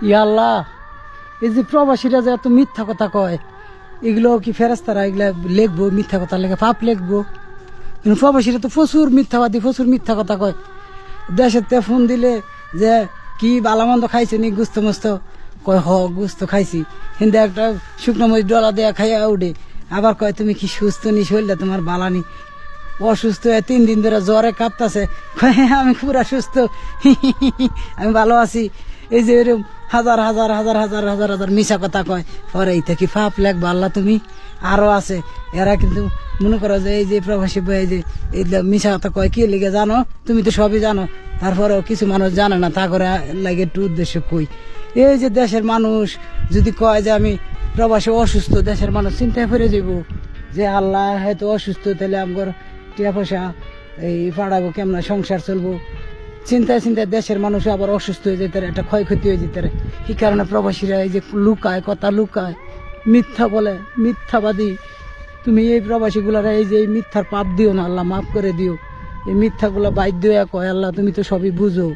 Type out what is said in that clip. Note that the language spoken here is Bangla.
ইয়া আল্লাহ, এই যে প্রবাসীরা যে এত মিথ্যা কথা কয়, এগুলো কি ফেরেস্তারা এগুলা লিখবো? মিথ্যা কথা লেখে পাপ লিখবো? কিন্তু প্রবাসীরা তো প্রচুর মিথ্যাবাদী, প্রচুর মিথ্যা কথা কয়। দেশের তে ফোন দিলে যে কি বালামন্দ খাইছে নি, গুস্ত মুস্ত, কয় হ গুস্ত খাইছি, কিন্তু একটা শুকনো মরিচ ডলা দেয়া খাইয়া উঠে আবার কয় তুমি কি সুস্থ নি, শরীরটা তোমার বালানি, অসুস্থ হয়ে 3 দিন ধরে জ্বরে কাঁপতাছে, কয় আমি পুরা সুস্থ, আমি ভালো আছি। এই যে এরকম হাজার হাজার হাজার হাজার হাজার হাজার মিশা কথা কয়, পরে এই থেকে পাপ লেখবা আল্লাহ তুমি। আরো আছে এরা কিন্তু মনে করো যে এই যে প্রবাসী এই যে এই মিশা কথা কয় কি লেগে জানো? তুমি তো সবই জানো, তারপরেও কিছু মানুষ জানে না, তা করে লাগে একটু উদ্দেশ্য কই। এই যে দেশের মানুষ যদি কয় যে আমি প্রবাসী অসুস্থ, দেশের মানুষ চিন্তায় পড়ে যাবো যে আল্লাহ হয়তো অসুস্থ, তাহলে আমার টিয়া পয়সা এই পাড়াবো, কেমন সংসার চলবো। চিন্তায় চিন্তায় দেশের মানুষ আবার অসুস্থ হয়ে যেতে, একটা ক্ষয়ক্ষতি হয়ে যেতে। কি কারণে প্রবাসীরা এই যে লুকায়, কথা লুকায়, মিথ্যা বলে, মিথ্যাবাদী। তুমি এই প্রবাসীগুলারা এই যে এই মিথ্যার পাপ দিও না, আল্লাহ মাফ করে দিও। এই মিথ্যাগুলো বাধ্য হয়ে কয় আল্লাহ তুমি তো সবই বুঝো।